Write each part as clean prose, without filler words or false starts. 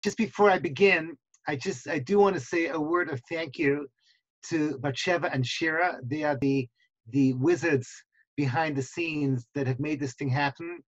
Just before I begin, I do want to say a word of thank you to Batsheva and Shira. They are the wizards behind the scenes that have made this thing happen.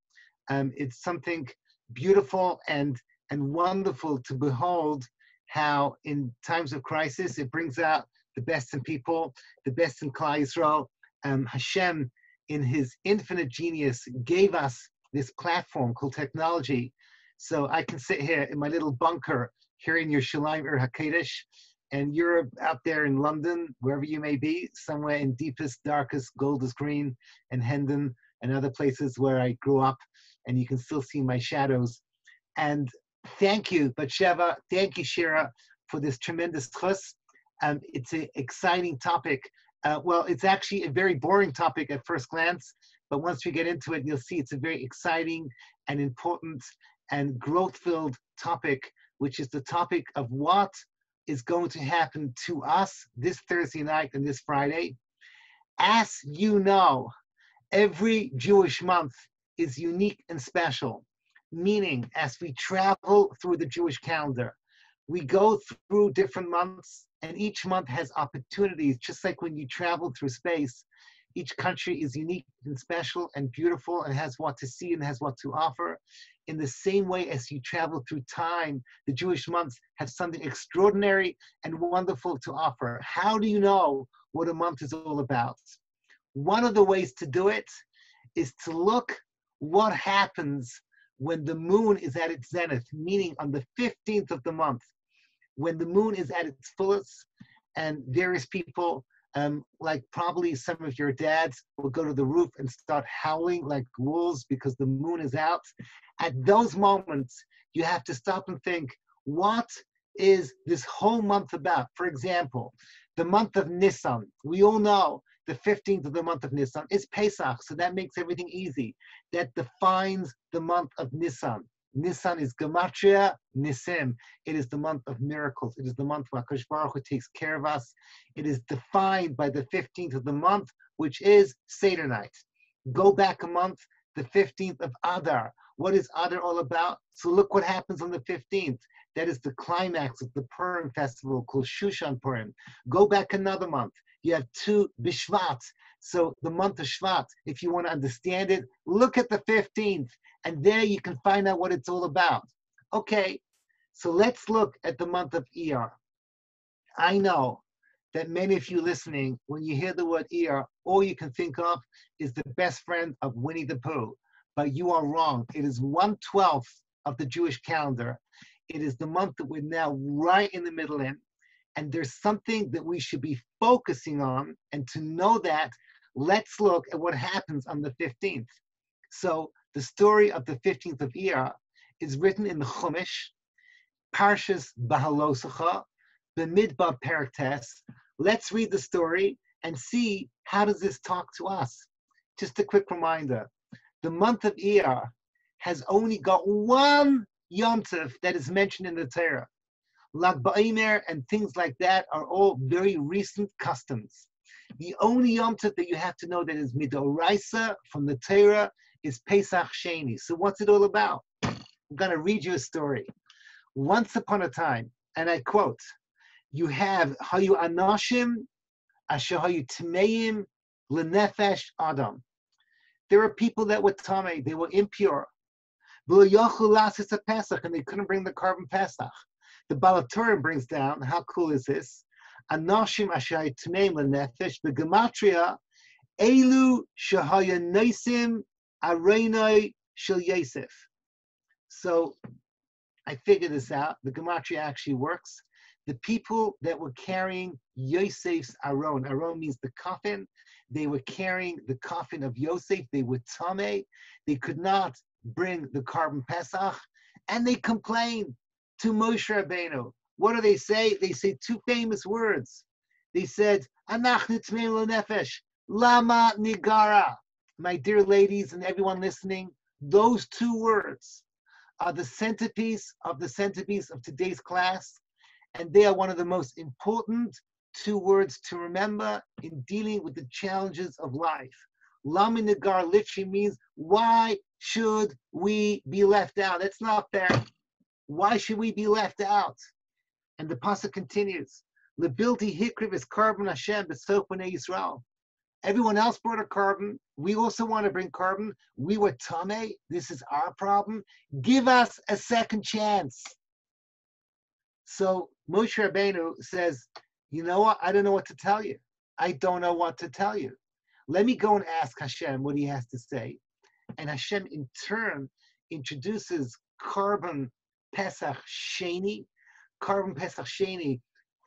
It's something beautiful and wonderful to behold how in times of crisis it brings out the best in people, the best in Klal Yisrael. Hashem, in His infinite genius, gave us this platform called technology, so I can sit here in my little bunker here in Yerushalayim Ur HaKodesh, and you're out there in London, wherever you may be, somewhere in deepest, darkest, Golders Green and Hendon and other places where I grew up, and you can still see my shadows. And thank you, Batsheva, thank you, Shira, for this tremendous chus. It's an exciting topic. Well, it's actually a very boring topic at first glance, but once we get into it, you'll see it's a very exciting and important and growth-filled topic, which is the topic of what is going to happen to us this Thursday night and this Friday. As you know, every Jewish month is unique and special, meaning as we travel through the Jewish calendar, we go through different months, and each month has opportunities, just like when you travel through space. Each country is unique and special and beautiful and has what to see and has what to offer. In the same way as you travel through time, the Jewish months have something extraordinary and wonderful to offer. How do you know what a month is all about? One of the ways to do it is to look what happens when the moon is at its zenith, meaning on the 15th of the month, when the moon is at its fullest, and various people, like probably some of your dads, will go to the roof and start howling like wolves because the moon is out. At those moments, you have to stop and think, what is this whole month about? For example, the month of Nissel. We all know the 15th of the month of Nissel is Pesach, so that makes everything easy. That defines the month of Nissel. Nisan is Gematria Nisim. It is the month of miracles. It is the month where HaKadosh Baruch Hu takes care of us. It is defined by the 15th of the month, which is Seder night. Go back a month, the 15th of Adar. What is Adar all about? So look what happens on the 15th. That is the climax of the Purim festival called Shushan Purim. Go back another month. You have two Bishvat. So the month of Shvat, if you want to understand it, look at the 15th. And there you can find out what it's all about. Okay, so let's look at the month of Iyar. I know that many of you listening, when you hear the word Iyar, all you can think of is the best friend of Winnie the Pooh. But you are wrong. It is 1/12 of the Jewish calendar. It is the month that we're now right in the middle in. And there's something that we should be focusing on. And to know that, let's look at what happens on the 15th. So the story of the 15th of Iyar is written in the Chumash, Parshas Bahalosacha, B'midbar Perek Tes. Let's read the story and see how does this talk to us. Just a quick reminder, the month of Iyar has only got one Yom Tov that is mentioned in the Torah. Lag Ba'omer and things like that are all very recent customs. The only Yom Tov that you have to know that is Midoraisa from the Torah is Pesach Sheini. So what's it all about? I'm going to read you a story. Once upon a time, and I quote, you have Hayu Anashim Asher Hayu Tmeim L'Nefesh Adam. There were people that were tamei, they were impure. V'lo yochlu lasis a Pesach, and they couldn't bring the carbon Pesach. The Balaturim brings down, how cool is this? Anashim Asher Hayu Tmeim L'Nefesh, the Gematria, Elu Shehaya Noisim Areinai Shel Yosef. So I figured this out. The Gematria actually works. The people that were carrying Yosef's Aron, Aron means the coffin, they were carrying the coffin of Yosef, they were tamei, they could not bring the carbon Pesach, and they complained to Moshe Rabbeinu. What do they say? They say two famous words. They said, Anachnu tmeim l'nefesh, lama nigara. My dear ladies and everyone listening, those two words are the centerpiece of today's class, and they are one of the most important two words to remember in dealing with the challenges of life. Lama Nagar literally means, why should we be left out? That's not fair. Why should we be left out? And the pasuk continues, Lebilti hikriv is carbon Hashem b'sof b'nei Yisrael. Everyone else brought a carbon. We also want to bring carbon. We were tameh. This is our problem. Give us a second chance. So Moshe Rabbeinu says, you know what? I don't know what to tell you. I don't know what to tell you. Let me go and ask Hashem what he has to say. And Hashem in turn introduces carbon Pesach Sheini. Carbon Pesach Sheini,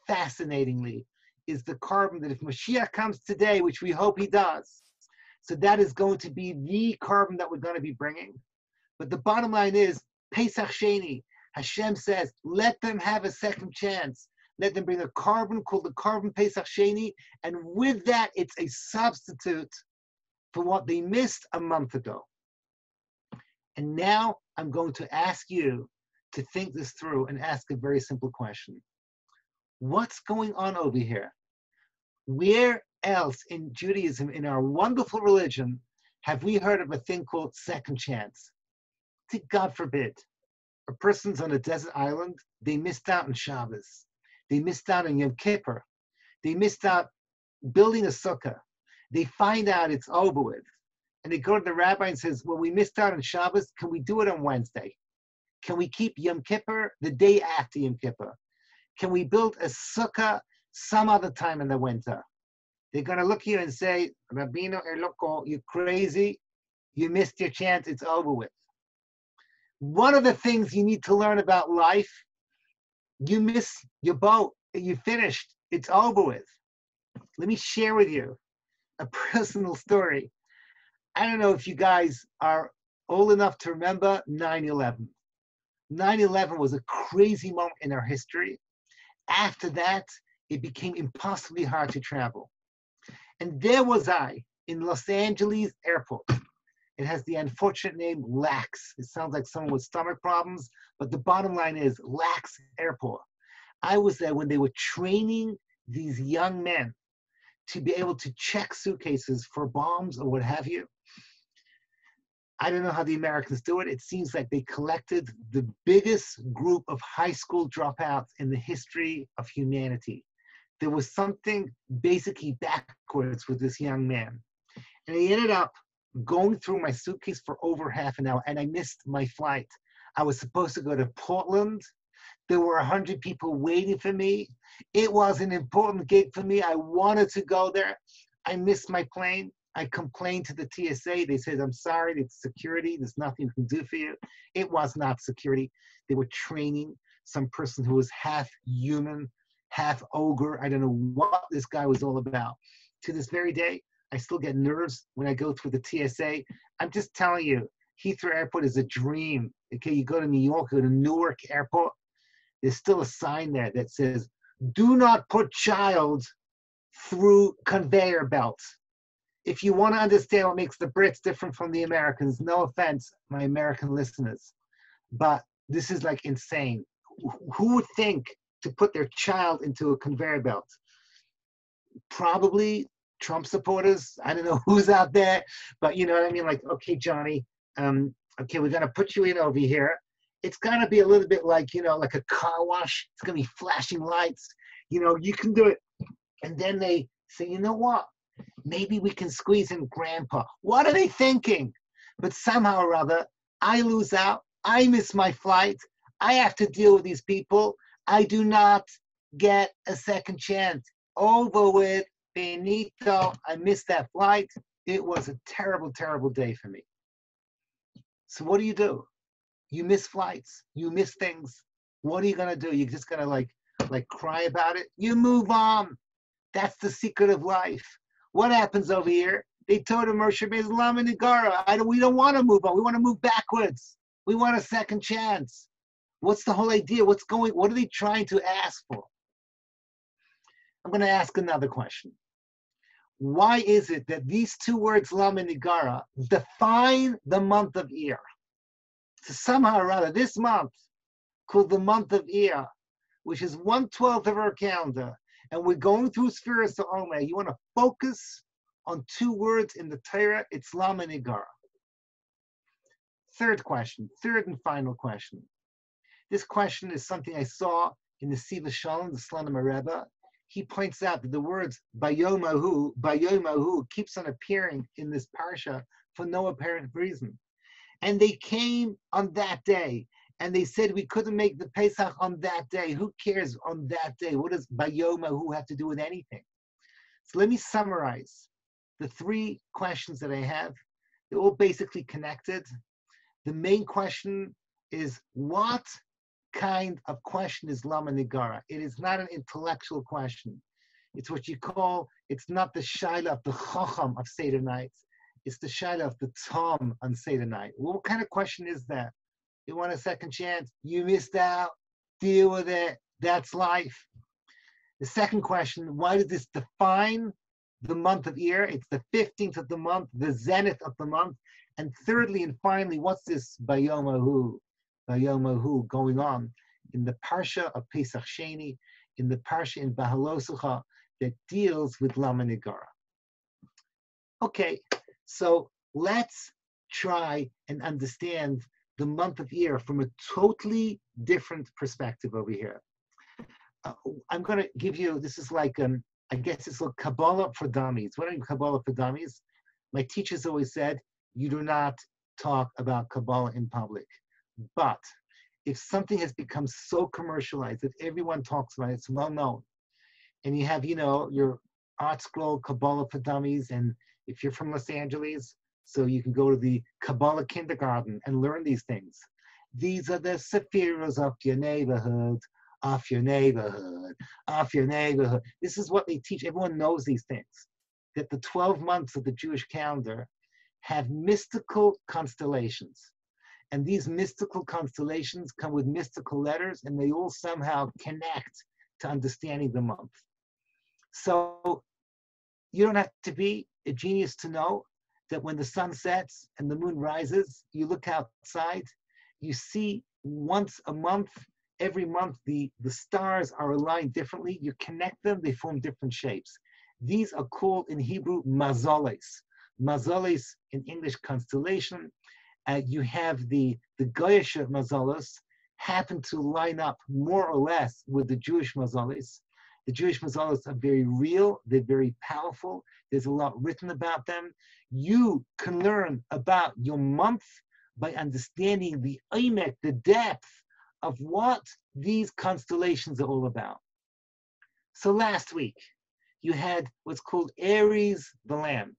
fascinatingly, is the carbon that if Mashiach comes today, which we hope he does, so that is going to be the carbon that we're going to be bringing. But the bottom line is, Pesach Sheini, Hashem says, let them have a second chance. Let them bring a carbon called the carbon Pesach Sheini, and with that, it's a substitute for what they missed a month ago. And now I'm going to ask you to think this through and ask a very simple question. What's going on over here? Where else in Judaism, in our wonderful religion, have we heard of a thing called second chance? God forbid, a person's on a desert island, they missed out on Shabbos. They missed out on Yom Kippur. They missed out building a sukkah. They find out it's over with. And they go to the rabbi and says, well, we missed out on Shabbos. Can we do it on Wednesday? Can we keep Yom Kippur the day after Yom Kippur? Can we build a sukkah some other time in the winter? They're going to look at you and say, Rabbeinu Erloko, you're crazy. You missed your chance. It's over with. One of the things you need to learn about life, you miss your boat. You finished. It's over with. Let me share with you a personal story. I don't know if you guys are old enough to remember 9/11. 9/11 was a crazy moment in our history. After that, it became impossibly hard to travel. And there was I in Los Angeles airport. It has the unfortunate name LAX. It sounds like someone with stomach problems, but the bottom line is LAX airport. I was there when they were training these young men to be able to check suitcases for bombs or what have you. I don't know how the Americans do it. It seems like they collected the biggest group of high school dropouts in the history of humanity. There was something basically backwards with this young man. And he ended up going through my suitcase for over half an hour, and I missed my flight. I was supposed to go to Portland. There were 100 people waiting for me. It was an important gig for me. I wanted to go there. I missed my plane. I complained to the TSA. They said, I'm sorry, it's security. There's nothing we can do for you. It was not security. They were training some person who was half human, half ogre. I don't know what this guy was all about. To this very day, I still get nerves when I go through the TSA. I'm just telling you, Heathrow Airport is a dream. Okay, you go to New York, go to Newark Airport. There's still a sign there that says, do not put child through conveyor belts. If you want to understand what makes the Brits different from the Americans, no offense, my American listeners, but this is like insane. Who would think to put their child into a conveyor belt? Probably Trump supporters. I don't know who's out there, but you know what I mean? Like, okay, Johnny, okay, we're going to put you in over here. It's going to be a little bit like, you know, like a car wash. It's going to be flashing lights. You know, you can do it. And then they say, you know what? Maybe we can squeeze in grandpa. What are they thinking? But somehow or other, I lose out. I miss my flight. I have to deal with these people. I do not get a second chance. Over with. Benito. I missed that flight. It was a terrible, terrible day for me. So what do? You miss flights. You miss things. What are you going to do? You're just going to like cry about it? You move on. That's the secret of life. What happens over here? They told him, Moshe Rabbeinu Nigara, we don't want to move on. We want to move backwards. We want a second chance. What's the whole idea? What are they trying to ask for? I'm going to ask another question. Why is it that these two words, Lama Nigara, define the month of Iyar? So somehow or other, this month, called the month of Iyar, which is 1/12 of our calendar, and we're going through Spheres to Omer, you want to focus on two words in the Torah, it's Lama Nigara. Third and final question. This question is something I saw in the Siva Shalom, the Slonim Rebbe. He points out that the words Bayomahu keeps on appearing in this parsha for no apparent reason. And they came on that day, and they said we couldn't make the Pesach on that day. Who cares on that day? What does Bayomahu have to do with anything? So let me summarize the three questions that I have. They're all basically connected. The main question is, what kind of question is Lama Nigara? It is not an intellectual question. It's what you call, it's not the shaila of the chacham of Seder nights. It's the shaila of the tom on Seder night. What kind of question is that? You want a second chance? You missed out. Deal with it. That's life. The second question, why does this define the month of Iyar? It's the 15th of the month, the zenith of the month. And thirdly and finally, what's this Bayomahu going on in the Parsha of Pesach Sheini, in the Parsha in Bahalosucha that deals with Lama Nigara? Okay, so let's try and understand the month of Iyar from a totally different perspective over here. I'm going to give you, this is like, I guess it's like Kabbalah for dummies. What are Kabbalah for dummies? My teachers always said, you do not talk about Kabbalah in public. But if something has become so commercialized that everyone talks about it, it's well known, and you have, your art scroll Kabbalah for dummies, and if you're from Los Angeles, so you can go to the Kabbalah kindergarten and learn these things. These are the sephiros of your neighborhood, off your neighborhood, off your neighborhood. This is what they teach. Everyone knows these things, that the 12 months of the Jewish calendar have mystical constellations. And these mystical constellations come with mystical letters, and they all somehow connect to understanding the month. So you don't have to be a genius to know that when the sun sets and the moon rises, you look outside, you see once a month, every month, the stars are aligned differently. You connect them, they form different shapes. These are called in Hebrew mazoles. Mazoles in English, constellation. You have the Goyish mazolos happen to line up more or less with the Jewish mazoles. The Jewish mazolos are very real, they're very powerful, there's a lot written about them. You can learn about your month by understanding the emek, the depth of what these constellations are all about. So last week, you had what's called Aries, the lamb.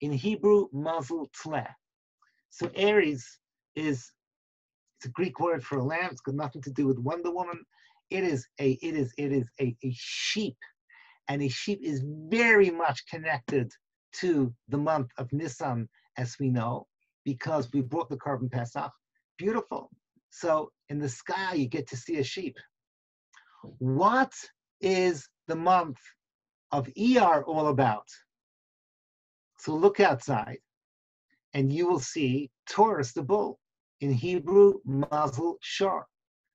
In Hebrew, Mazel Tleh. So Aries it's a Greek word for a lamb. It's got nothing to do with Wonder Woman. It is a sheep, and a sheep is very much connected to the month of Nissel, as we know, because we brought the Korban Pesach. Beautiful. So in the sky, you get to see a sheep. What is the month of Iyar all about? So look outside, and you will see Taurus, the bull. In Hebrew, Mazel Shor.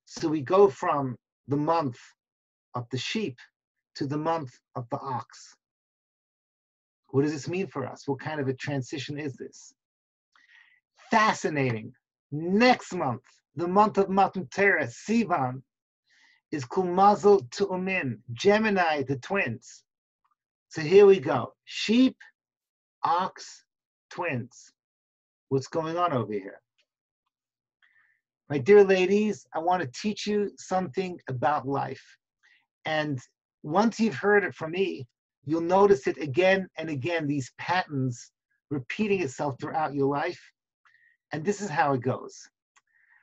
So we go from the month of the sheep to the month of the ox. What does this mean for us? What kind of a transition is this? Fascinating. Next month, the month of Matan Torah, Sivan, is called Mazel Tu'umin, Gemini, the twins. So here we go. Sheep, ox, twins. What's going on over here? My dear ladies, I want to teach you something about life. And once you've heard it from me, you'll notice it again and again, these patterns repeating itself throughout your life. And this is how it goes.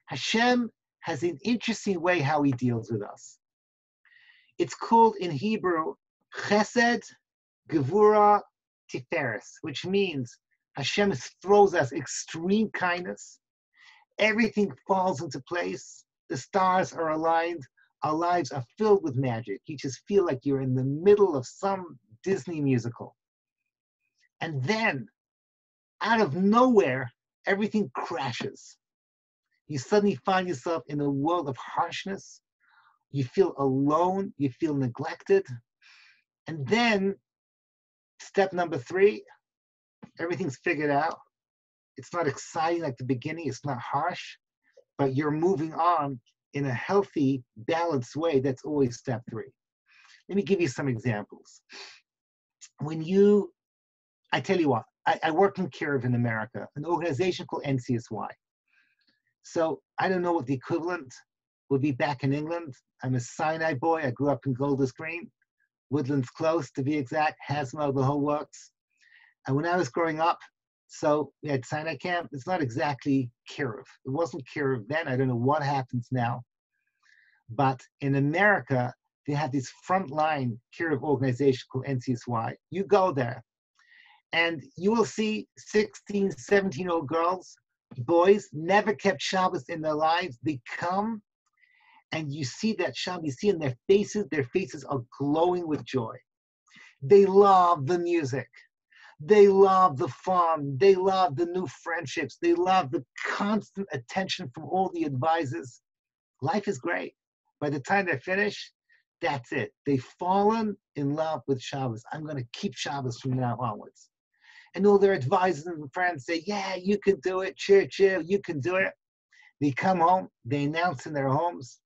Hashem has an interesting way how he deals with us. It's called in Hebrew, Chesed, Gevura, Tiferes, which means Hashem throws us extreme kindness. Everything falls into place. The stars are aligned. Our lives are filled with magic. You just feel like you're in the middle of some Disney musical. And then, out of nowhere, everything crashes. You suddenly find yourself in a world of harshness. You feel alone. You feel neglected. And then, step number 3, everything's figured out. It's not exciting like the beginning. It's not harsh. But you're moving on in a healthy, balanced way, that's always step 3. Let me give you some examples. I tell you what, I work in Kiev in America, an organization called NCSY. So I don't know what the equivalent would be back in England. I'm a Sinai boy. I grew up in Golders Green, Woodlands Close to be exact, Hasmo, the whole works. And when I was growing up, so we had Sinai camp. It's not exactly Kiev. It wasn't Kiev then. I don't know what happens now. But in America, they have this frontline Kiev organization called NCSY. You go there, and you will see 16, 17-year-old girls, boys, never kept Shabbos in their lives. They come, and you see that Shabbos, you see in their faces are glowing with joy. They love the music. They love the fun. They love the new friendships. They love the constant attention from all the advisors. Life is great. By the time they're finished, that's it. They've fallen in love with Shabbos. I'm going to keep Shabbos from now onwards. And all their advisors and friends say, yeah, you can do it. Cheer, cheer, you can do it. They come home. They announce in their homes.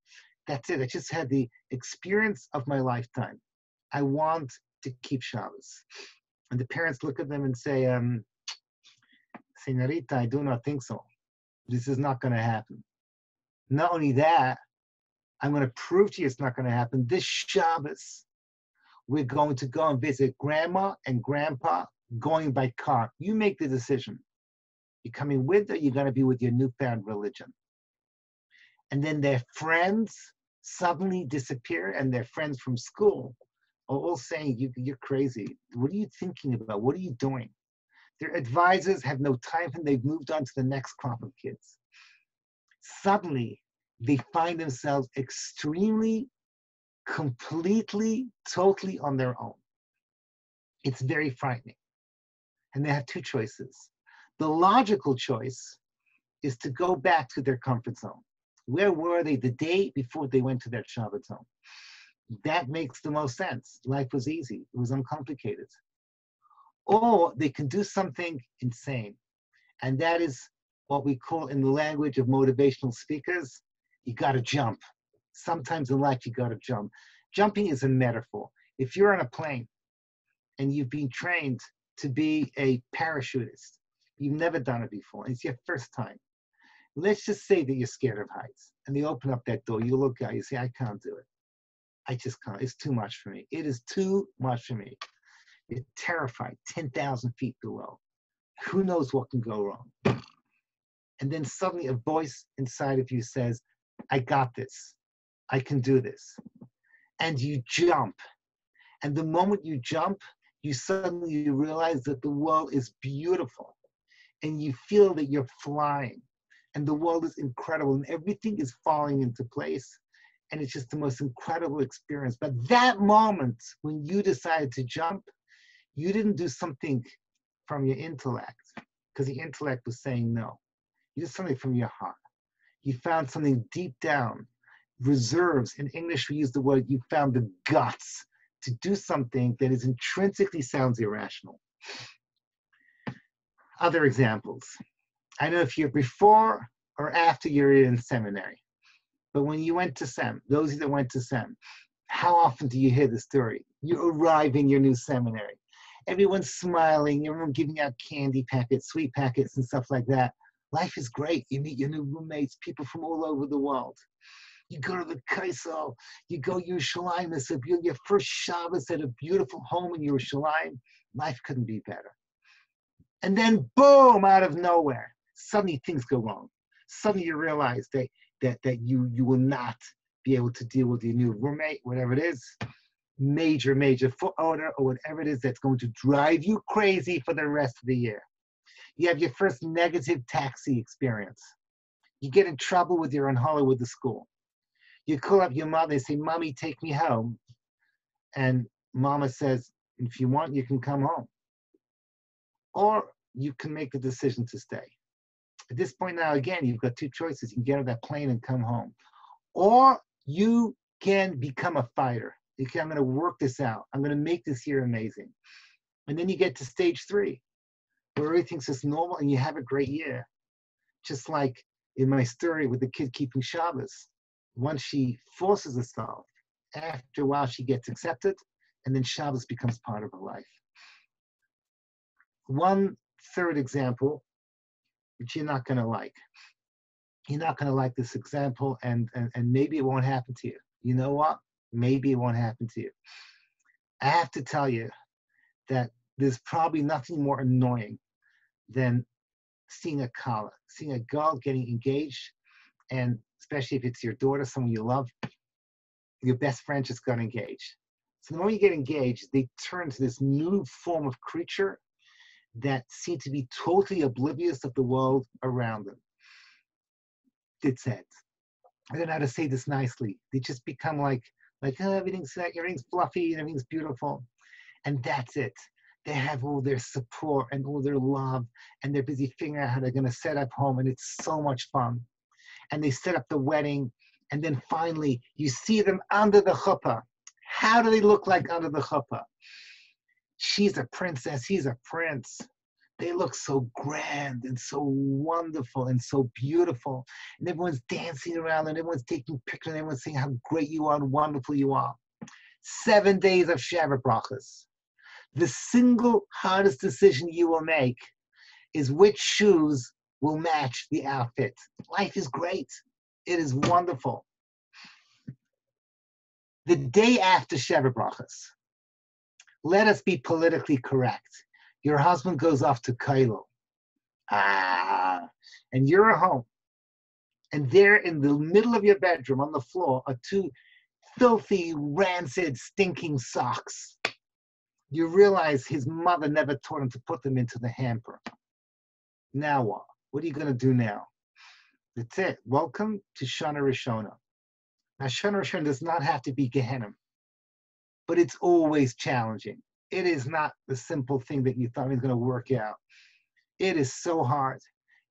That's it. I just had the experience of my lifetime. I want to keep Shabbos. And the parents look at them and say, Senorita, I do not think so. This is not going to happen. Not only that, I'm going to prove to you it's not going to happen. This Shabbos, we're going to go and visit grandma and grandpa going by car. You make the decision. You're coming with, or you're going to be with your newfound religion. And then their friends suddenly disappear, and their friends from school are all saying, you're crazy. What are you thinking about? What are you doing? Their advisors have no time for them. They've moved on to the next crop of kids. Suddenly, they find themselves extremely, completely, totally on their own. It's very frightening. And they have 2 choices. The logical choice is to go back to their comfort zone. Where were they the day before they went to their Shabbat zone? That makes the most sense. Life was easy. It was uncomplicated. Or they can do something insane. And that is what we call in the language of motivational speakers, you got to jump. Sometimes in life, you got to jump. Jumping is a metaphor. If you're on a plane and you've been trained to be a parachutist, you've never done it before, and it's your first time. Let's just say that you're scared of heights, and they open up that door. You look out, you say, I can't do it. I just can't. It's too much for me. It is too much for me. You're terrified, 10,000 feet below. Who knows what can go wrong? And then suddenly a voice inside of you says, I got this. I can do this. And you jump. And the moment you jump, you suddenly realize that the world is beautiful. And you feel that you're flying. And the world is incredible. And everything is falling into place. And it's just the most incredible experience. But that moment when you decided to jump, you didn't do something from your intellect, because the intellect was saying no. You did something from your heart. You found something deep down, reserves. In English, we use the word, you found the guts to do something that is intrinsically sounds irrational. Other examples. I don't know if you're before or after you're in seminary, but when you went to SEM, those of you that went to SEM, how often do you hear the story? You arrive in your new seminary. Everyone's smiling, everyone giving out candy packets, sweet packets, and stuff like that. Life is great. You meet your new roommates, people from all over the world. You go to the Kaisel, you go to Yerushalayim, it's your first Shabbos at a beautiful home in Yerushalayim. Life couldn't be better. And then boom, out of nowhere, suddenly things go wrong. Suddenly you realize that you will not be able to deal with your new roommate, whatever it is, major foot odor or whatever it is that's going to drive you crazy for the rest of the year. You have your first negative taxi experience. You get in trouble with your unholy with the school. You call up your mother and say, Mommy, take me home. And Mama says, if you want, you can come home. Or you can make a decision to stay. At this point now, again, you've got 2 choices. You can get on that plane and come home. Or you can become a fighter. You can, I'm going to work this out. I'm going to make this year amazing. And then you get to stage 3, where everything's just normal and you have a great year. Just like in my story with the kid keeping Shabbos. once she forces herself, after a while she gets accepted, and then Shabbos becomes part of her life. One third example, which you're not going to like. You're not going to like this example, and maybe it won't happen to you. You know what? Maybe it won't happen to you. I have to tell you that there's probably nothing more annoying than seeing a kala, seeing a girl getting engaged, and especially if it's your daughter, someone you love, your best friend just got engaged. So the moment you get engaged, they turn to this new form of creature that seem to be totally oblivious of the world around them. It's it. I don't know how to say this nicely. They just become like oh, everything's fluffy and everything's beautiful. And that's it. They have all their support and all their love, and they're busy figuring out how they're going to set up home, and it's so much fun. And they set up the wedding, and then finally you see them under the chuppah. How do they look like under the chuppah? She's a princess, he's a prince. They look so grand and so wonderful and so beautiful. And everyone's dancing around and everyone's taking pictures and everyone's saying how great you are and wonderful you are. 7 days of Shabbat brachas. The single hardest decision you will make is which shoes will match the outfit. Life is great. It is wonderful. The day after Shabbat brachas, let us be politically correct. Your husband goes off to Kailo. And you're at home. And there in the middle of your bedroom on the floor are two filthy, rancid, stinking socks. You realize his mother never taught him to put them into the hamper. Now what? What are you going to do now? That's it. Welcome to Shana Rishona. Now, Shana Rishona does not have to be Gehenna, but it's always challenging. It is not the simple thing that you thought was going to work out. It is so hard.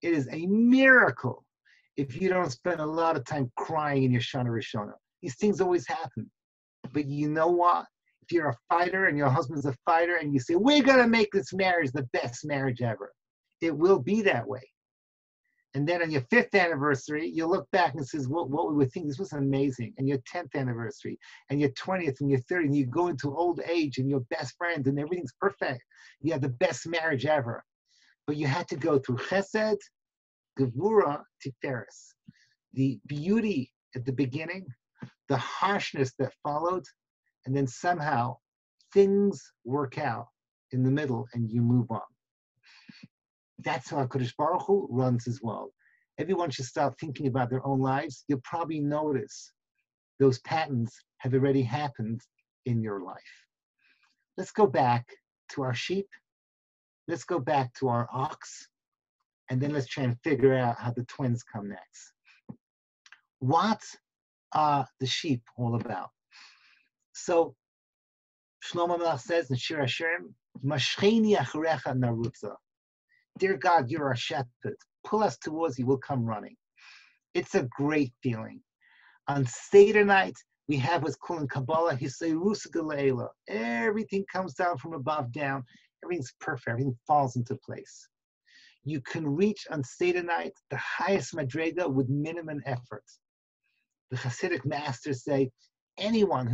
It is a miracle if you don't spend a lot of time crying in your Shana Rishona. These things always happen. But you know what? If you're a fighter and your husband's a fighter and you say, we're going to make this marriage the best marriage ever, it will be that way. And then on your 5th anniversary, you look back and says, what we would think, this was amazing. And your 10th anniversary, and your 20th, and your 30th, and you go into old age, and your best friend, and everything's perfect. You have the best marriage ever. But you had to go through Chesed, Gevura, Tiferes. The beauty at the beginning, the harshness that followed, and then somehow things work out in the middle, and you move on. That's how HaKadosh Baruch Hu runs his world. Everyone should start thinking about their own lives. You'll probably notice those patterns have already happened in your life. Let's go back to our sheep. Let's go back to our ox. And then let's try and figure out how the twins come next. What are the sheep all about? So Shlomo Melech says in Shir Hashirim, Mashcheni acharecha narutza. Dear God, you're our shepherd. Pull us towards you, we'll come running. It's a great feeling. On Seder night, we have what's called in Kabbalah, Hiseirus Galeila. Everything comes down from above down. Everything's perfect. Everything falls into place. You can reach on Seder night the highest madrega with minimum effort. The Hasidic masters say, anyone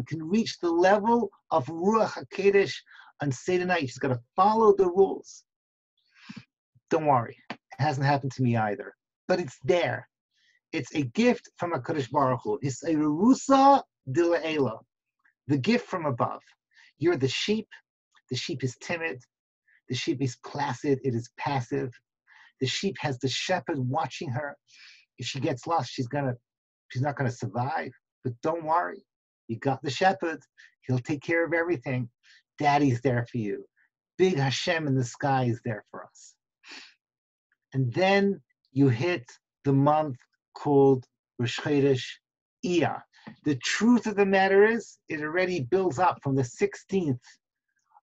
can reach the level of Ruach HaKodesh on Seder night. You just got to follow the rules. Don't worry, it hasn't happened to me either. But it's there. It's a gift from HaKadosh Baruch Hu. It's a Rusa Dile'ela, the gift from above. You're the sheep. The sheep is timid. The sheep is placid. It is passive. The sheep has the shepherd watching her. If she gets lost, she's not gonna survive. But don't worry, you got the shepherd. He'll take care of everything. Daddy's there for you. Big Hashem in the sky is there for us. And then you hit the month called Rosh Chodesh Iyar. The truth of the matter is, it already builds up from the 16th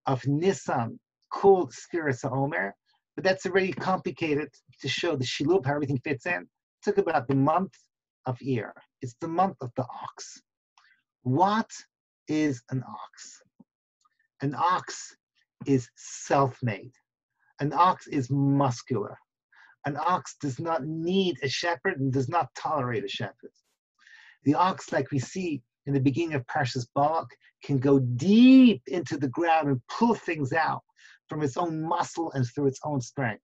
of Nisan, called Sfiras HaOmer, but that's already complicated to show the Shilub, how everything fits in. It took about the month of Iyar. It's the month of the ox. What is an ox? An ox is self-made. An ox is muscular. An ox does not need a shepherd and does not tolerate a shepherd. The ox, like we see in the beginning of Parshas Balak, can go deep into the ground and pull things out from its own muscle and through its own strength.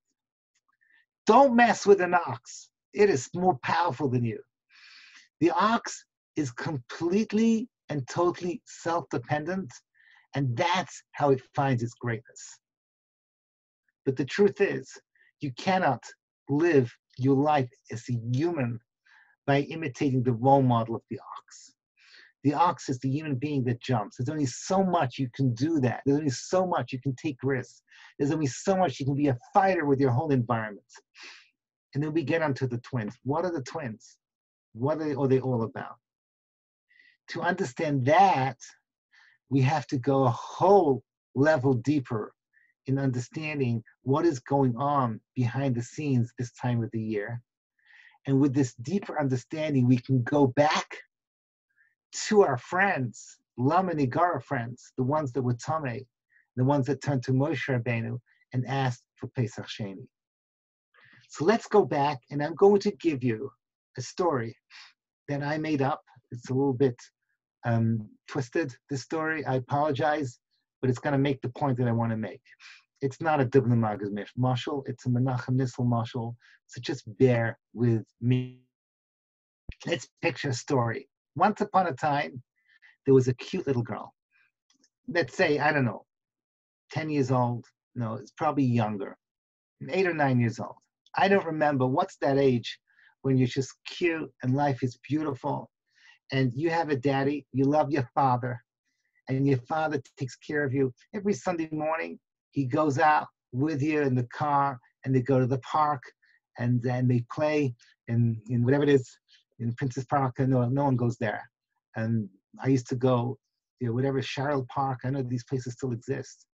Don't mess with an ox. It is more powerful than you. The ox is completely and totally self-dependent, and that's how it finds its greatness. But the truth is, you cannot live your life as a human by imitating the role model of the ox. The ox is the human being that jumps. There's only so much you can do that. There's only so much you can take risks. There's only so much you can be a fighter with your whole environment. And then we get onto the twins. What are the twins? What are they all about? To understand that, we have to go a whole level deeper in understanding what is going on behind the scenes this time of the year. And with this deeper understanding, we can go back to our friends, Lama Nigara friends, the ones that were Tameh, the ones that turned to Moshe Rabbeinu and asked for Pesach Sheini. So let's go back, and I'm going to give you a story that I made up. It's a little bit twisted, this story. I apologize, but it's going to make the point that I want to make. It's not a Dubna Maggid mashal, it's a Menachem Nissel mashal, so just bear with me. Let's picture a story. Once upon a time, there was a cute little girl. Let's say, I don't know, 10 years old. No, it's probably younger, 8 or 9 years old. I don't remember. What's that age when you're just cute and life is beautiful and you have a daddy, you love your father, and your father takes care of you. Every Sunday morning, he goes out with you in the car and they go to the park and then they play in whatever it is, in Princess Park. No one goes there. And I used to go, whatever, Sherrill Park. I know these places still exist.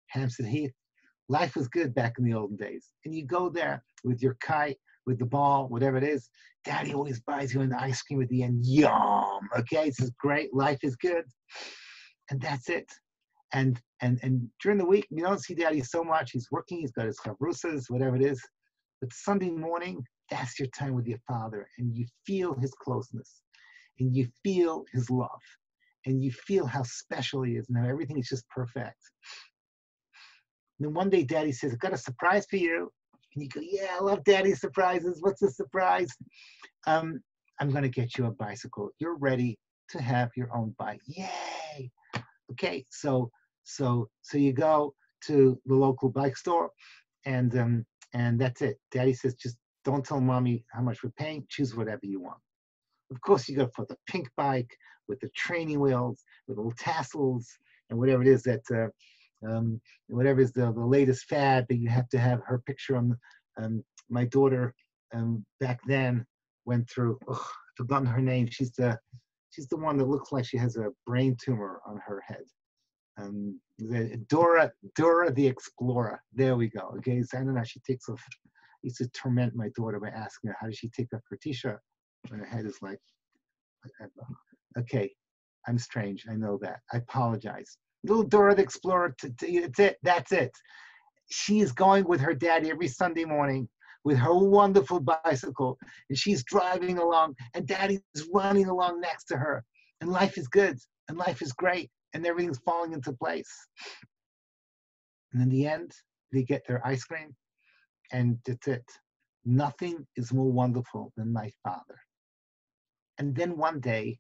Hampstead Heath. Life was good back in the olden days. And you go there with your kite, with the ball, whatever it is. Daddy always buys you an ice cream at the end. Yum! Okay, this is great. Life is good. And that's it. And during the week, you don't see Daddy so much. He's working. He's got his chavrusas, whatever it is. But Sunday morning, that's your time with your father. And you feel his closeness. And you feel his love. And you feel how special he is and how everything is just perfect. And then one day, Daddy says, I've got a surprise for you. And you go, yeah, I love Daddy's surprises. What's the surprise? I'm going to get you a bicycle. You're ready to have your own bike. Yay! Okay, so you go to the local bike store, and that's it. Daddy says, just don't tell Mommy how much we're paying. Choose whatever you want. Of course, you go for the pink bike with the training wheels, with little tassels, and whatever it is that, whatever is the latest fad that you have to have her picture on. My daughter back then went through. I've forgotten her name. She's the one that looks like she has a brain tumor on her head. Dora the Explorer. There we go. Okay, so I don't know. She takes off. I used to torment my daughter by asking her, how does she take off her t-shirt when her head is like, okay, I'm strange. I know that. I apologize. Little Dora the Explorer. That's it. She is going with her daddy every Sunday morning with her wonderful bicycle, and she's driving along, and Daddy's running along next to her, and life is good, and life is great, and everything's falling into place. And in the end, they get their ice cream, and that's it. Nothing is more wonderful than my father. And then one day,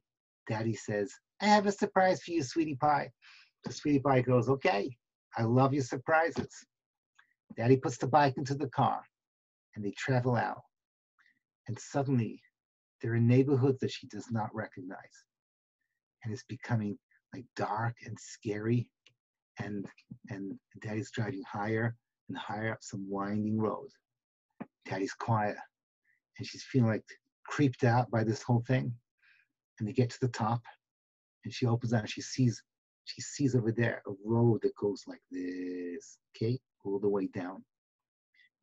Daddy says, I have a surprise for you, sweetie pie. The sweetie pie goes, okay, I love your surprises. Daddy puts the bike into the car, and they travel out. And suddenly, they're in neighborhoods that she does not recognize. And it's becoming like dark and scary. And Daddy's driving higher and higher up some winding road. Daddy's quiet. And she's feeling like creeped out by this whole thing. And they get to the top, and she opens out, and she sees over there a road that goes like this, okay, all the way down.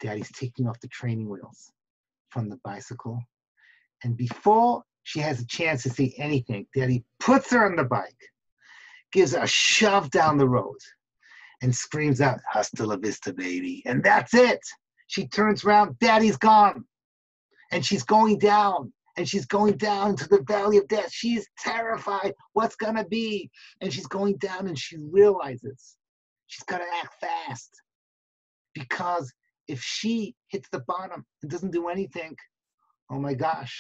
Daddy's taking off the training wheels from the bicycle. And before she has a chance to say anything, Daddy puts her on the bike, gives her a shove down the road, and screams out, hasta la vista, baby. And that's it. She turns around, Daddy's gone. And she's going down, and she's going down to the valley of death. She's terrified. What's going to be? And she's going down, and she realizes she's got to act fast, because if she hits the bottom and doesn't do anything, oh my gosh,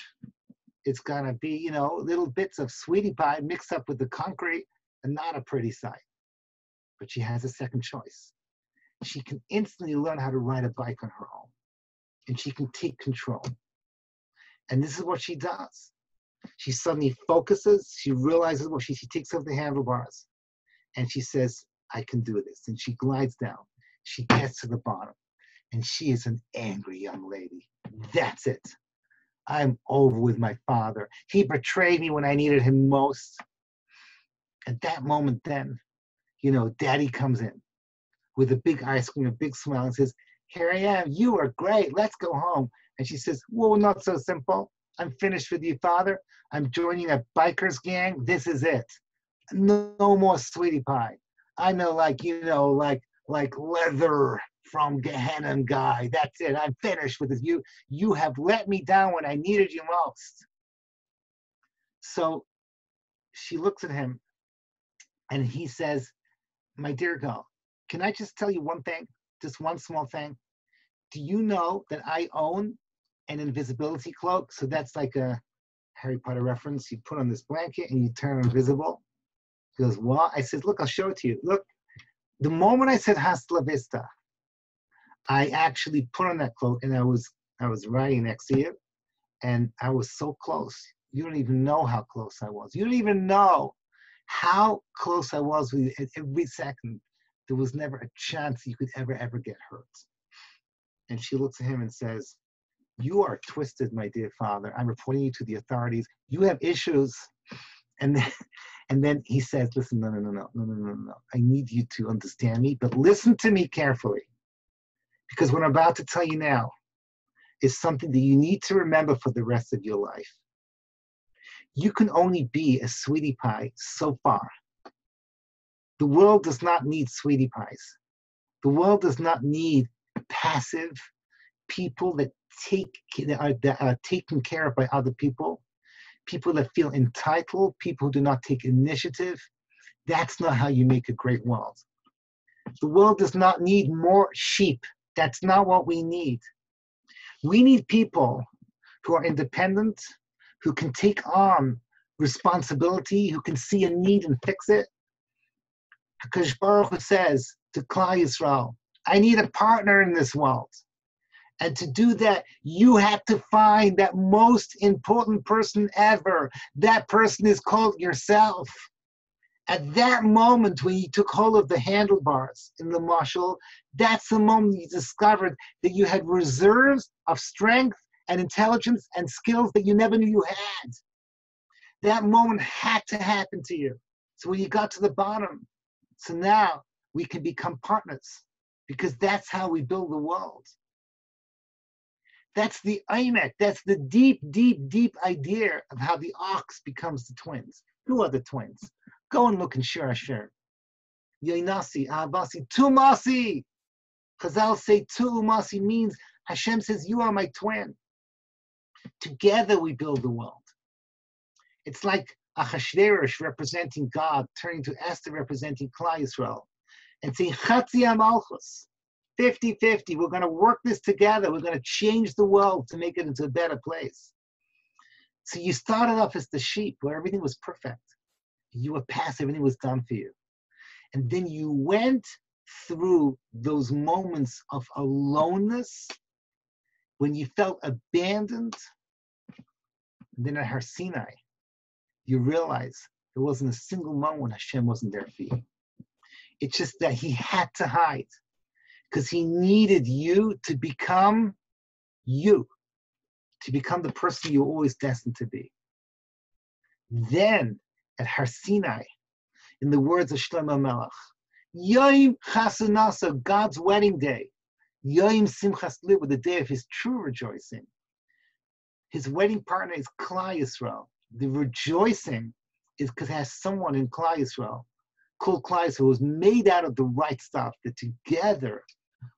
it's going to be, little bits of sweetie pie mixed up with the concrete, and not a pretty sight. But she has a second choice. She can instantly learn how to ride a bike on her own, and she can take control. And this is what she does. She suddenly focuses. She realizes what she takes off the handlebars, and she says, I can do this. And she glides down. She gets to the bottom, and she is an angry young lady. That's it. I'm over with my father. He betrayed me when I needed him most. At that moment then, Daddy comes in with a big ice cream, a big smile, and says, here I am. You are great. Let's go home. And she says, well, not so simple. I'm finished with you, Father. I'm joining a biker's gang. This is it. No more sweetie pie. I know, like leather from Gehenna guy. That's it. I'm finished with this. You have let me down when I needed you most. So she looks at him, and he says, my dear girl, can I just tell you one thing? Just one small thing. Do you know that I own an invisibility cloak? So that's like a Harry Potter reference. You put on this blanket and you turn invisible. He goes, what? I said, look, I'll show it to you. Look, the moment I said hasta la vista, I actually put on that cloak, and I was riding next to you, and I was so close. You don't even know how close I was. You don't even know how close I was with you at every second. There was never a chance you could ever get hurt. And she looks at him and says, you are twisted, my dear father. I'm reporting you to the authorities. You have issues. And then he says, listen, no. I need you to understand me, but listen to me carefully. Because what I'm about to tell you now is something that you need to remember for the rest of your life. You can only be a sweetie pie so far. The world does not need sweetie pies. The world does not need passive people that are taken care of by other people that feel entitled, people who do not take initiative. That's not how you make a great world. The world does not need more sheep. That's not what we need. We need people who are independent, who can take on responsibility, who can see a need and fix it. Because Baruch Hu says to Klal Yisrael, I need a partner in this world. And to do that, you have to find that most important person ever. That person is called yourself. At that moment when you took hold of the handlebars in the mashal, that's the moment you discovered that you had reserves of strength and intelligence and skills that you never knew you had. That moment had to happen to you. So when you got to the bottom, so now we can become partners, because that's how we build the world. That's the Eimek. That's the deep, deep, deep idea of how the ox becomes the twins. Who are the twins? Go and look in Shiur HaShir. Yoinasi, Ahabasi, Tumasi. Chazal say Tumasi means Hashem says, you are my twin. Together we build the world. It's like Achashverosh representing God, turning to Esther representing Klal Yisrael, and saying, Chatzi HaMalchus, 50-50, we're going to work this together. We're going to change the world to make it into a better place. So you started off as the sheep where everything was perfect. You were passive, everything was done for you. And then you went through those moments of aloneness when you felt abandoned. And then at Har Sinai, you realize there wasn't a single moment when Hashem wasn't there for you. It's just that he had to hide because he needed you to become you, to become the person you were always destined to be. Then at Har Sinai, in the words of Shlomo Melech, Yom Chasunasa, God's wedding day, Yom Simchas Liv, the day of his true rejoicing. His wedding partner is Klal Yisrael. The rejoicing is because it has someone in Klal Yisrael called Klal Yisrael who was made out of the right stuff, that together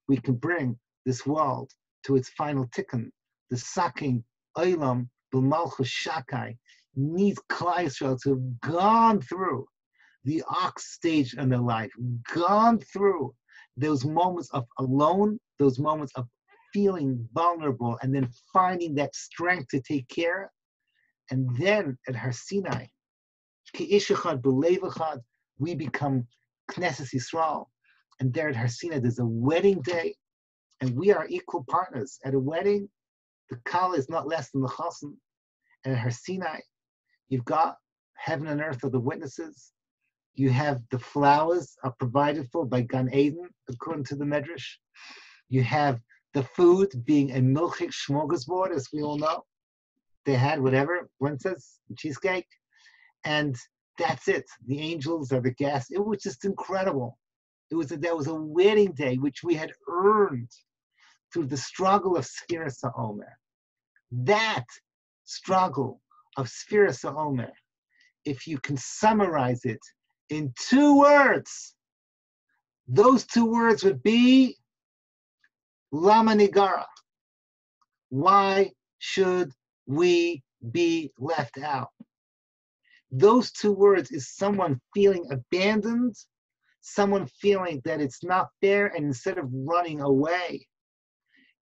we can bring this world to its final tikkun, the saking olam b'malchus shakai, needs Klal Yisrael to have gone through the ox stage in their life, gone through those moments of alone, those moments of feeling vulnerable, and then finding that strength to take care. And then at Har Sinai, K'ish echad b'lev echad, we become Knesset Yisrael. And there at Har Sinai, there's a wedding day, and we are equal partners. At a wedding, the kala is not less than the chassan. And at Har Sinai, you've got heaven and earth are the witnesses. You have the flowers are provided for by Gan Eden, according to the Medrash. You have the food being a milchik smorgasbord, as we all know. They had whatever, blintzes, cheesecake, and that's it. The angels are the guests. It was just incredible. There was a wedding day which we had earned through the struggle of Sfiras HaOmer. That struggle of Sfiras HaOmer, if you can summarize it in 2 words, those 2 words would be Lama Nigara. Why should we be left out? Those 2 words is someone feeling abandoned, someone feeling that it's not fair, and instead of running away,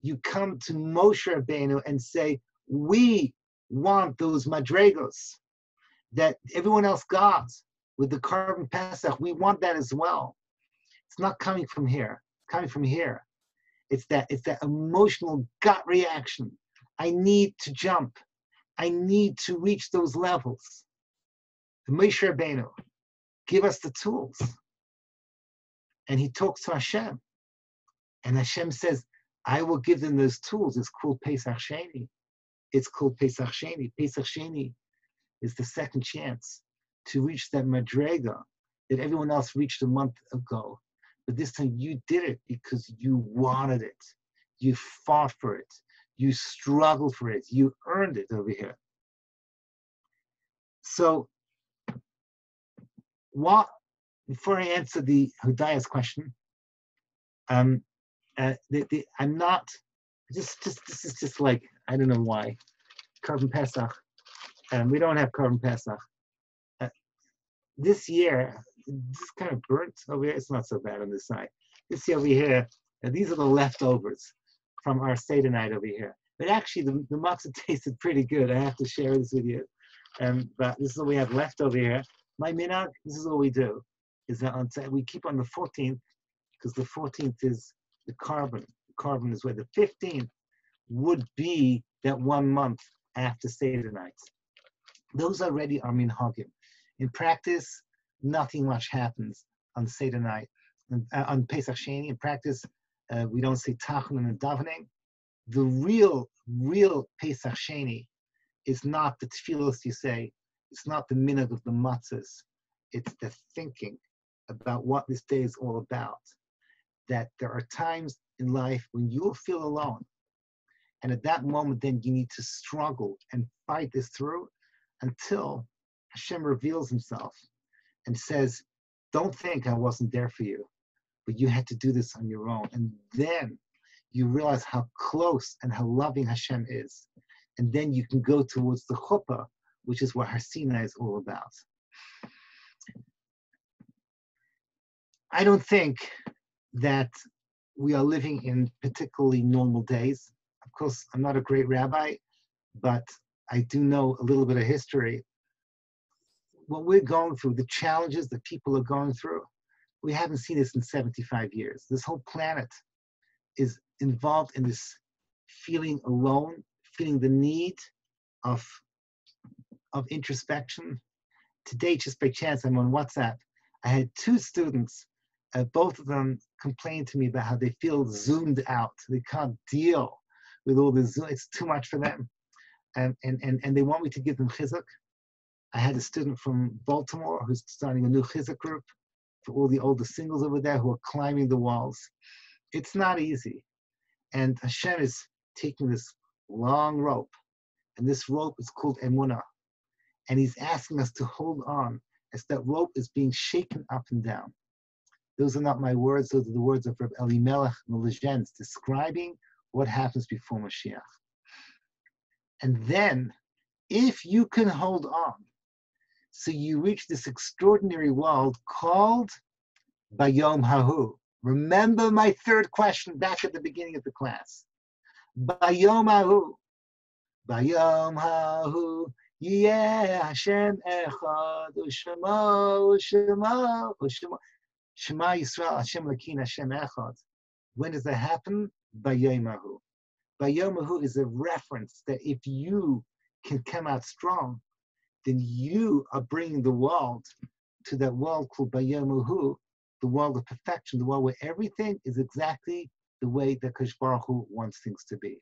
you come to Moshe Rabbeinu and say, we want those madregos that everyone else got with the carbon Pesach. We want that as well. It's not coming from here, it's coming from here. It's that emotional gut reaction. I need to jump. I need to reach those levels. The Moshe Rabbeinu, give us the tools. And he talks to Hashem. And Hashem says, I will give them those tools. It's called Pesach Sheini. It's called Pesach Sheini. Pesach Sheini is the second chance to reach that madrega that everyone else reached a month ago. But this time you did it because you wanted it. You fought for it. You struggled for it. You earned it over here. So, before I answer the Hudaya's question, I'm not, this is just like, I don't know why, Carbon Pesach. We don't have Carbon Pesach. This year, this is kind of burnt over here. It's not so bad on this side. This year over here, these are the leftovers from our Seder night over here. But actually, the matzah tasted pretty good. I have to share this with you. But this is what we have left over here. My minhag, this is what we do, is that we keep on the 14th, because the 14th is the carbon. The carbon is where the 15th would be that 1 month after Seder night. Those already are minhagim. In practice, nothing much happens on Seder night. On Pesach Sheini, in practice, we don't say tachanun and davening. The real Pesach Sheini is not the tefillos you say. It's not the minhag of the matzahs. It's the thinking about what this day is all about. That there are times in life when you will feel alone. And at that moment, then you need to struggle and fight this through until Hashem reveals himself and says, don't think I wasn't there for you, but you had to do this on your own. And then you realize how close and how loving Hashem is. And then you can go towards the chuppah, which is what Har Sinai is all about. I don't think that we are living in particularly normal days. Of course, I'm not a great rabbi, but I do know a little bit of history. What we're going through, the challenges that people are going through, we haven't seen this in 75 years. This whole planet is involved in this feeling alone, feeling the need of introspection. Today, just by chance, I'm on WhatsApp. I had 2 students, both of them complained to me about how they feel zoomed out. They can't deal with all this Zoom. It's too much for them. And they want me to give them chizuk. I had a student from Baltimore who's starting a new chizuk group for all the older singles over there who are climbing the walls. It's not easy. And Hashem is taking this long rope, and this rope is called emunah. And he's asking us to hold on as that rope is being shaken up and down. Those are not my words, those are the words of Rabbi Elimelech Melezhenz describing what happens before Mashiach. And then If you can hold on, so you reach this extraordinary world called Bayom Hahu. Remember my third question back at the beginning of the class. Bayom Hahu. Bayom Hahu. Yeah, Hashem Echad, Ushemo, Ushemo, Ushemo. Shema Yisrael, Hashem Lakin, Hashem Echad. When does that happen? Bayom Hahu. Bayom Hahu is a reference that if you can come out strong, then you are bringing the world to that world called Bayom Hahu, the world of perfection, the world where everything is exactly the way that Kadosh Baruch Hu wants things to be.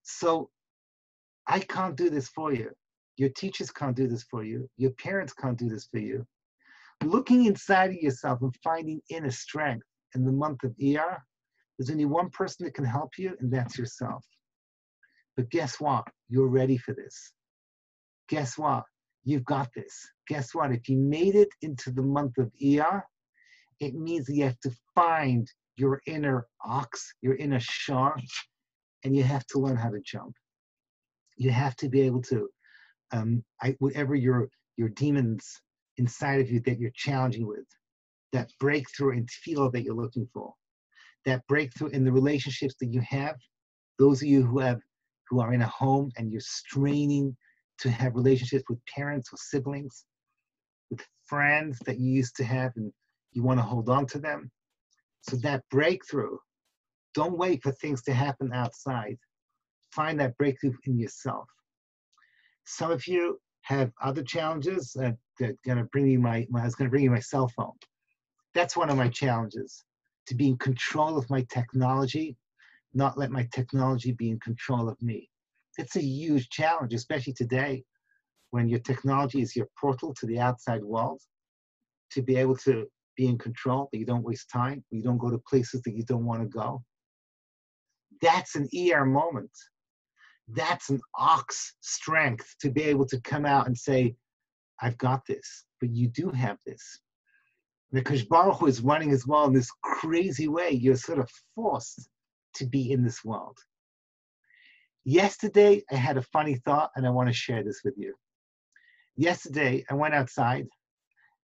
So I can't do this for you. Your teachers can't do this for you. Your parents can't do this for you. Looking inside of yourself and finding inner strength in the month of Iyar, there's only one person that can help you, and that's yourself. But guess what? You're ready for this. Guess what? You've got this. Guess what? If you made it into the month of Iyar, it means that you have to find your inner ox, your inner shar, and you have to learn how to jump. You have to be able to, whatever your demons inside of you that you're challenging with, that breakthrough in tefillah that you're looking for, that breakthrough in the relationships that you have, those of you who are in a home and you're straining to have relationships with parents or siblings, with friends that you used to have and you want to hold on to them. So that breakthrough, don't wait for things to happen outside. Find that breakthrough in yourself. Some of you have other challenges. I was going to bring you my cell phone. That's one of my challenges, to be in control of my technology, not let my technology be in control of me. It's a huge challenge, especially today, when your technology is your portal to the outside world, to be able to be in control, that you don't waste time, you don't go to places that you don't want to go. That's an ER moment. That's an ox strength to be able to come out and say, I've got this, but you do have this. Because Baruch Hu is running his world in this crazy way. You're sort of forced to be in this world. Yesterday, I had a funny thought, and I want to share this with you. Yesterday, I went outside,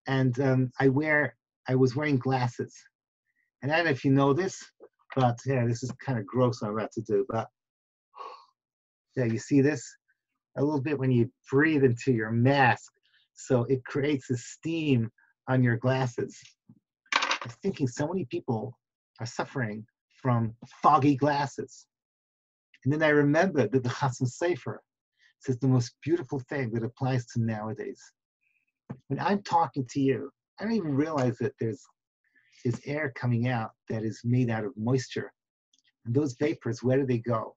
and I was wearing glasses. And I don't know if you know this, but yeah, this is kind of gross what I'm about to do. But yeah, you see this? A little bit when you breathe into your mask, so it creates a steam on your glasses. I was thinking so many people are suffering from foggy glasses. And then I remembered that the Chasam Sofer says the most beautiful thing that applies to nowadays. When I'm talking to you, I don't even realize that there's air coming out that is made out of moisture. And those vapors, where do they go?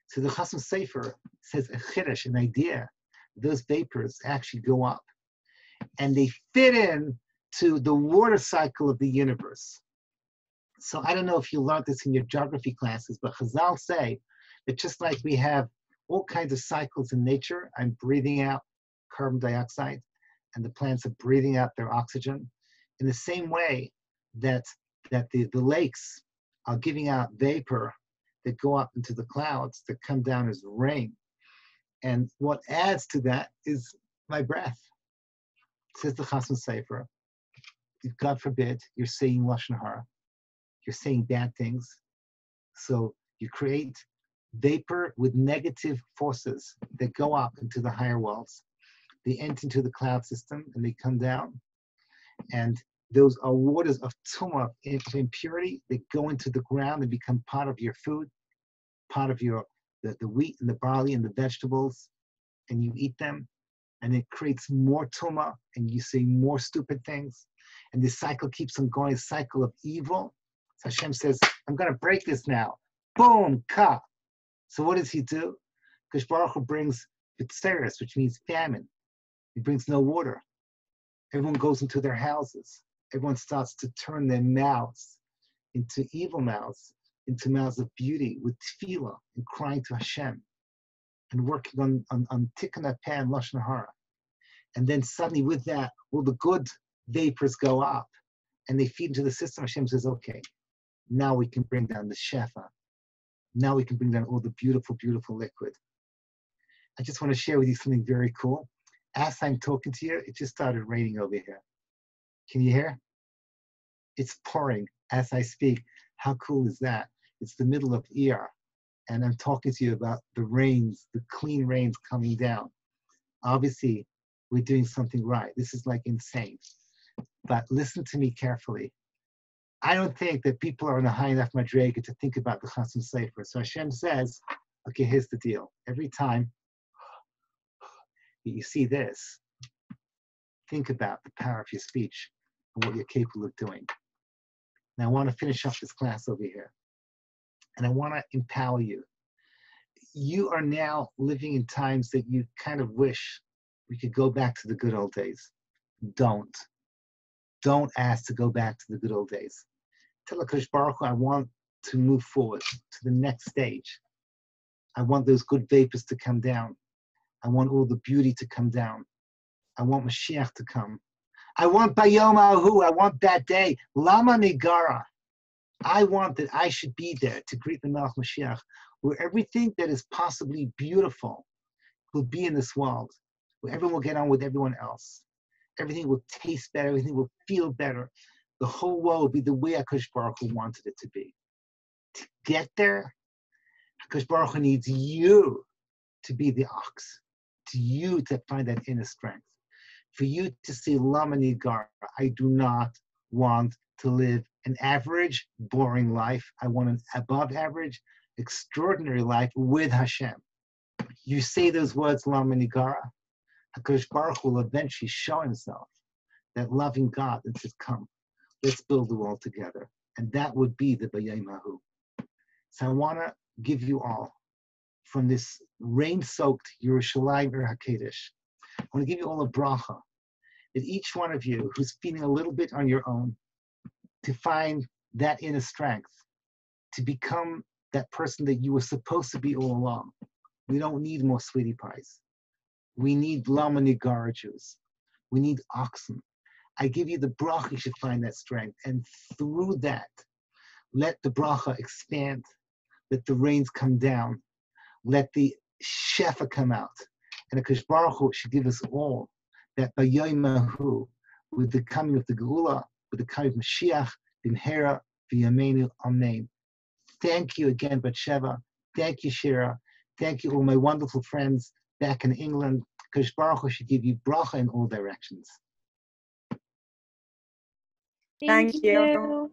So the Chasam Sofer says a chiddush, an idea. Those vapors actually go up, and they fit in to the water cycle of the universe. So I don't know if you learned this in your geography classes, but Chazal say that just like we have all kinds of cycles in nature, I'm breathing out carbon dioxide, and the plants are breathing out their oxygen. In the same way that the lakes are giving out vapor that go up into the clouds that come down as rain. And what adds to that is my breath. Says the Chasam Sofer, God forbid, you're saying Lashon Hara, you're saying bad things. So you create vapor with negative forces that go up into the higher worlds. They enter into the cloud system and they come down. And those are waters of tumah, of impurity, that go into the ground and become part of your food, part of the wheat and the barley and the vegetables, and you eat them. And it creates more tumah, and you say more stupid things. And this cycle keeps on going, a cycle of evil. So Hashem says, I'm going to break this now. Boom, ka. So what does he do? Because Baruch Hu brings Bitzeres, which means famine. He brings no water. Everyone goes into their houses. Everyone starts to turn their mouths into evil mouths, into mouths of beauty, with tefillah, and crying to Hashem, and working on tikkun peh and lashon hara. And then suddenly with that, all the good vapors go up, and they feed into the system. Hashem says, okay, now we can bring down the shefa. Now we can bring down all the beautiful, beautiful liquid. I just want to share with you something very cool. As I'm talking to you, it just started raining over here. Can you hear? It's pouring as I speak. How cool is that? It's the middle of Iyar, and I'm talking to you about the rains, the clean rains coming down. Obviously, we're doing something right. This is like insane. But listen to me carefully. I don't think that people are on a high enough madrega to think about the Chasam Sofer. So Hashem says, okay, here's the deal. Every time that you see this, think about the power of your speech and what you're capable of doing. Now I want to finish up this class over here. And I want to empower you. You are now living in times that you kind of wish we could go back to the good old days. Don't. Don't ask to go back to the good old days. Tell HaKadosh Baruch Hu, I want to move forward to the next stage. I want those good vapors to come down. I want all the beauty to come down. I want Mashiach to come. I want Bayom Ahu. I want that day. Lama Nigara. I want that I should be there to greet the Melech Mashiach, where everything that is possibly beautiful will be in this world, where everyone will get on with everyone else. Everything will taste better. Everything will feel better. The whole world will be the way HaKadosh Baruch Hu wanted it to be. To get there, HaKadosh Baruch Hu needs you to be the ox, to you to find that inner strength. For you to say, Lama Nigar, I do not want to live an average, boring life. I want an above average, extraordinary life with Hashem. You say those words, Lama Nigara, HaKadosh Baruch Hu will eventually show himself, that loving God, and says, come, let's build the world together. And that would be the Bayom Ahu. So I want to give you all, from this rain-soaked Yerushalayim HaKadosh, I want to give you all a bracha, that each one of you who's feeling a little bit on your own, to find that inner strength, to become that person that you were supposed to be all along. We don't need more sweetie pies. We need Lama Nigara Jews. We need oxen. I give you the bracha, you should find that strength. And through that, let the bracha expand. Let the rains come down. Let the shefa come out. And HaKadosh Baruch Hu should give us all that Bayom Ahu, with the coming of the Geula, with the coming of Mashiach, B'mhera v'yameinu, Amen. Thank you again, Batsheva. Thank you, Shira. Thank you, all my wonderful friends back in England. HaKadosh Baruch Hu should give you bracha in all directions. Thank you.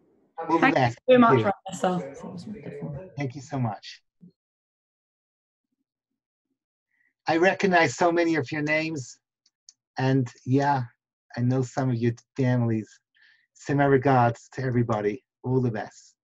All the best. Thank you very much, Thank Rabbi. Thank you so much. I recognize so many of your names, and yeah, I know some of your families. Send my regards to everybody. All the best.